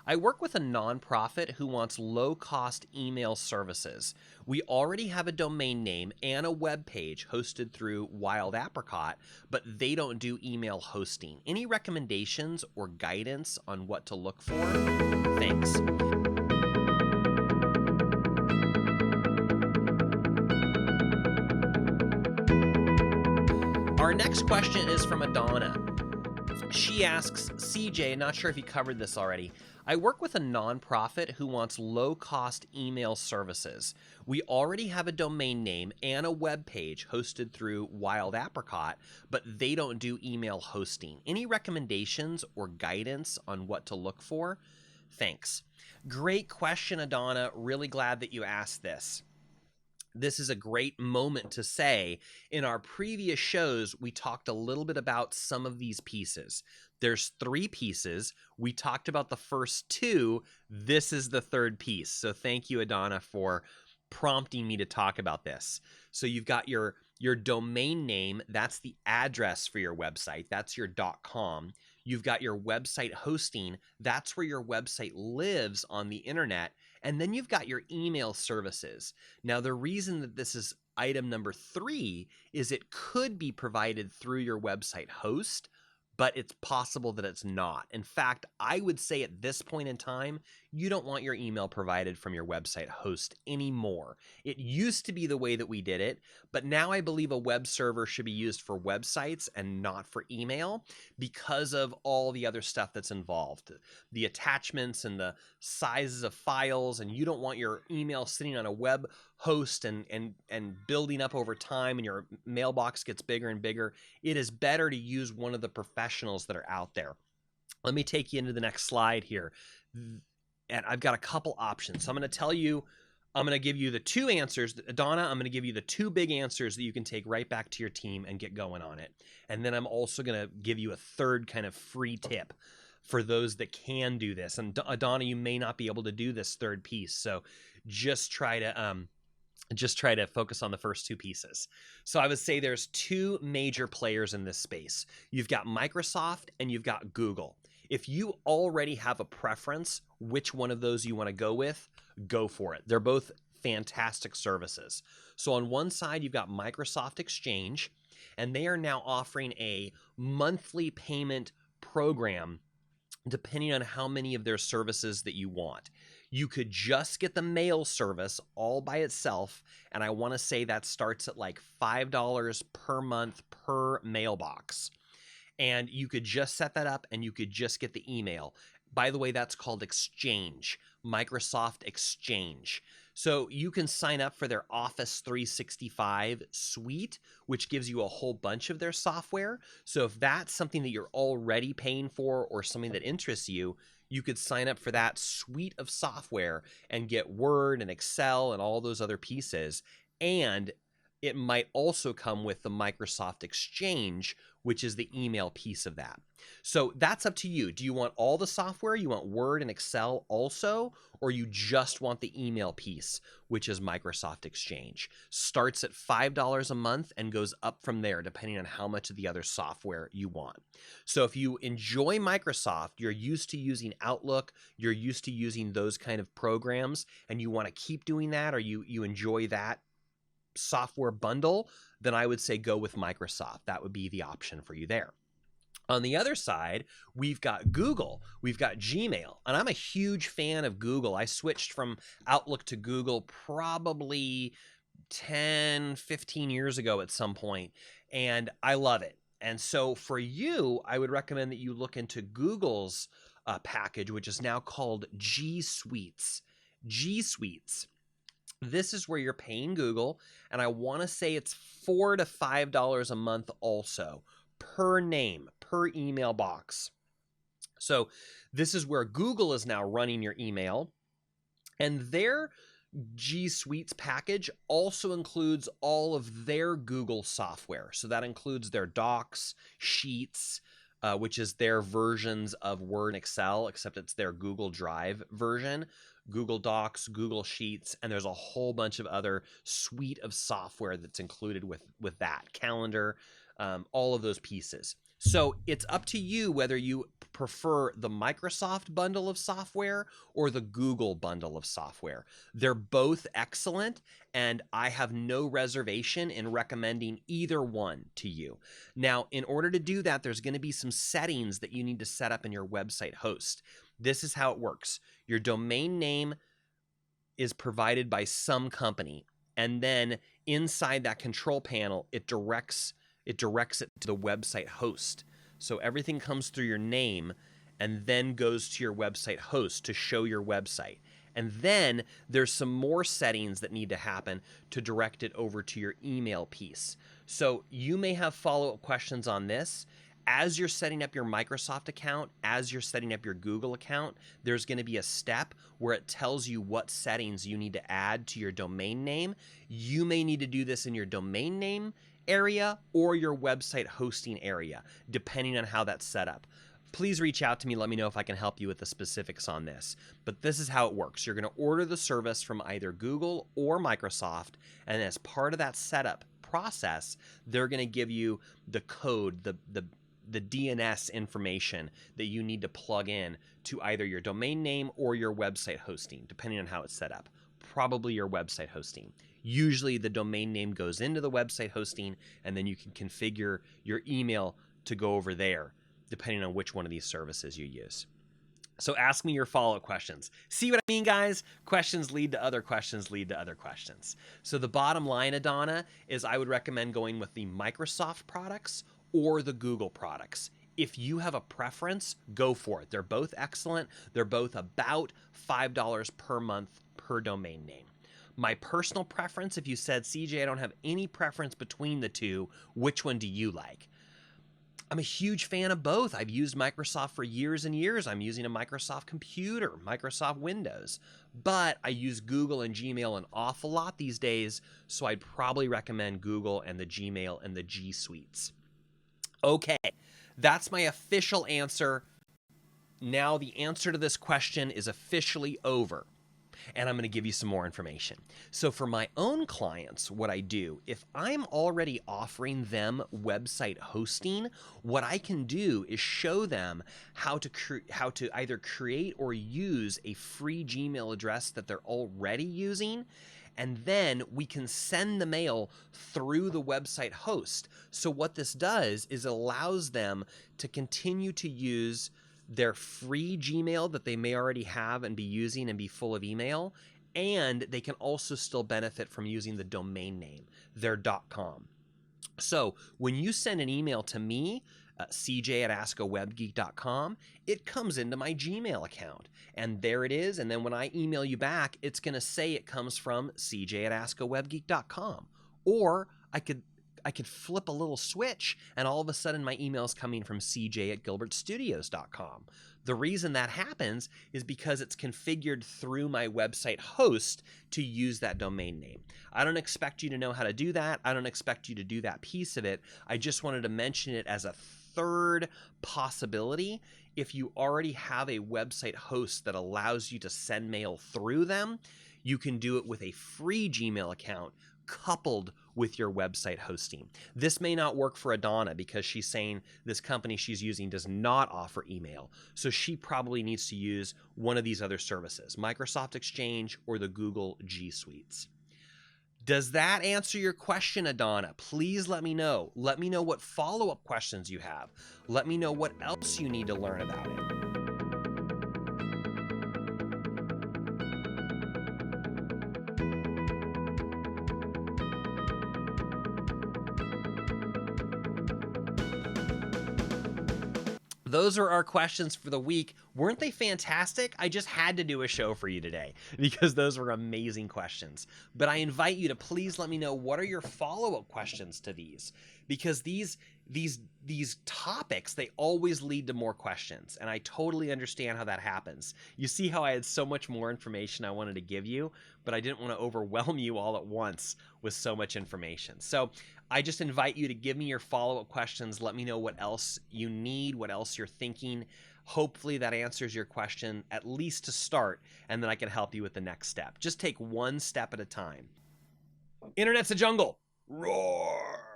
I work with a nonprofit who wants low-cost email services. We already have a domain name and a web page hosted through Wild Apricot, but they don't do email hosting. Any recommendations or guidance on what to look for? Thanks. Our next question is from Adhana. She asks, CJ, not sure if you covered this already. I work with a nonprofit who wants low-cost email services. We already have a domain name and a web page hosted through Wild Apricot, but they don't do email hosting. Any recommendations or guidance on what to look for? Thanks. Great question, Adhana. Really glad that you asked this. This is a great moment to say, in our previous shows, we talked a little bit about some of these pieces. There's 3 pieces. We talked about the first 2. This is the third piece. So thank you, Adhana, for prompting me to talk about this. So you've got your domain name. That's the address for your website. That's your .com. You've got your website hosting. That's where your website lives on the internet. And then you've got your email services. Now, the reason that this is item number 3 is it could be provided through your website host, but it's possible that it's not. In fact, I would say at this point in time, you don't want your email provided from your website host anymore. It used to be the way that we did it, but now I believe a web server should be used for websites and not for email because of all the other stuff that's involved. The attachments and the sizes of files, and you don't want your email sitting on a web host and building up over time, and your mailbox gets bigger and bigger. It is better to use one of the professionals that are out there. Let me take you into the next slide here. And I've got a couple options. So I'm going to give you the 2 answers. Adhana, I'm going to give you the 2 big answers that you can take right back to your team and get going on it. And then I'm also going to give you a third kind of free tip for those that can do this. And Adhana, you may not be able to do this third piece. So just try to focus on the first 2 pieces. So I would say there's 2 major players in this space. You've got Microsoft and you've got Google. If you already have a preference, which one of those you want to go with, go for it. They're both fantastic services. So on one side, you've got Microsoft Exchange, and they are now offering a monthly payment program depending on how many of their services that you want. You could just get the mail service all by itself, and I want to say that starts at like $5 per month per mailbox. And you could just set that up and you could just get the email. By the way, that's called Exchange, Microsoft Exchange. So you can sign up for their Office 365 suite, which gives you a whole bunch of their software. So if that's something that you're already paying for or something that interests you, you could sign up for that suite of software and get Word and Excel and all those other pieces. And it might also come with the Microsoft Exchange, which is the email piece of that. So that's up to you. Do you want all the software? You want Word and Excel also? Or you just want the email piece, which is Microsoft Exchange? Starts at $5 a month and goes up from there, depending on how much of the other software you want. So if you enjoy Microsoft, you're used to using Outlook, you're used to using those kind of programs, and you want to keep doing that, or you enjoy that software bundle, then I would say go with Microsoft. That would be the option for you there. On the other side, we've got Google, we've got Gmail, and I'm a huge fan of Google. I switched from Outlook to Google probably 10, 15 years ago at some point, and I love it. And so for you, I would recommend that you look into Google's package, which is now called G Suites. G Suites. This is where you're paying Google, and I want to say it's $4 to $5 a month also, per name, per email box. So this is where Google is now running your email, and their G Suites package also includes all of their Google software. So that includes their Docs, Sheets, which is their versions of Word and Excel, except it's their Google Drive version, Google Docs, Google Sheets, and there's a whole bunch of other suite of software that's included with that, Calendar, all of those pieces. So it's up to you whether you prefer the Microsoft bundle of software or the Google bundle of software. They're both excellent, and I have no reservation in recommending either one to you. Now, in order to do that, there's going to be some settings that you need to set up in your website host. This is how it works. Your domain name is provided by some company, and then inside that control panel, it directs it to the website host. So everything comes through your name and then goes to your website host to show your website. And then there's some more settings that need to happen to direct it over to your email piece. So you may have follow-up questions on this. As you're setting up your Microsoft account, as you're setting up your Google account, there's going to be a step where it tells you what settings you need to add to your domain name. You may need to do this in your domain name area or your website hosting area, depending on how that's set up. Please reach out to me. Let me know if I can help you with the specifics on this. But this is how it works. You're going to order the service from either Google or Microsoft, and as part of that setup process, they're going to give you the code, the DNS information that you need to plug in to either your domain name or your website hosting, depending on how it's set up. Probably your website hosting. Usually the domain name goes into the website hosting, and then you can configure your email to go over there, depending on which one of these services you use. So ask me your follow-up questions. See what I mean, guys? Questions lead to other questions, lead to other questions. So the bottom line, Adhana, is I would recommend going with the Microsoft products or the Google products. If you have a preference, go for it. They're both excellent. They're both about $5 per month per domain name. My personal preference, if you said, CJ, I don't have any preference between the two, which one do you like? I'm a huge fan of both. I've used Microsoft for years and years. I'm using a Microsoft computer, Microsoft Windows, but I use Google and Gmail an awful lot these days, so I'd probably recommend Google and the Gmail and the G Suites. Okay, that's my official answer. Now the answer to this question is officially over, and I'm going to give you some more information. So for my own clients, what I do, if I'm already offering them website hosting, what I can do is show them how to either create or use a free Gmail address that they're already using, and then we can send the mail through the website host. So what this does is it allows them to continue to use their free Gmail that they may already have and be using and be full of email, and they can also still benefit from using the domain name, their .com. So when you send an email to me, CJ at askawebgeek.com, it comes into my Gmail account, and there it is. And then when I email you back, it's going to say it comes from CJ at askawebgeek.com. Or I could flip a little switch, and all of a sudden my email is coming from CJ at gilbertstudios.com. The reason that happens is because it's configured through my website host to use that domain name. I don't expect you to know how to do that. I don't expect you to do that piece of it. I just wanted to mention it as a third possibility. If you already have a website host that allows you to send mail through them, you can do it with a free Gmail account coupled with your website hosting. This may not work for Adhana because she's saying this company she's using does not offer email. So she probably needs to use one of these other services, Microsoft Exchange or the Google G Suites. Does that answer your question, Adhana? Please let me know. Let me know what follow-up questions you have. Let me know what else you need to learn about it. Those are our questions for the week. Weren't they fantastic? I just had to do a show for you today because those were amazing questions. But I invite you to please let me know, what are your follow-up questions to these? Because these topics, they always lead to more questions, and I totally understand how that happens. You see how I had so much more information I wanted to give you, but I didn't want to overwhelm you all at once with so much information. So I just invite you to give me your follow-up questions. Let me know what else you need, what else you're thinking. Hopefully that answers your question, at least to start, and then I can help you with the next step. Just take one step at a time. Internet's a jungle. Roar!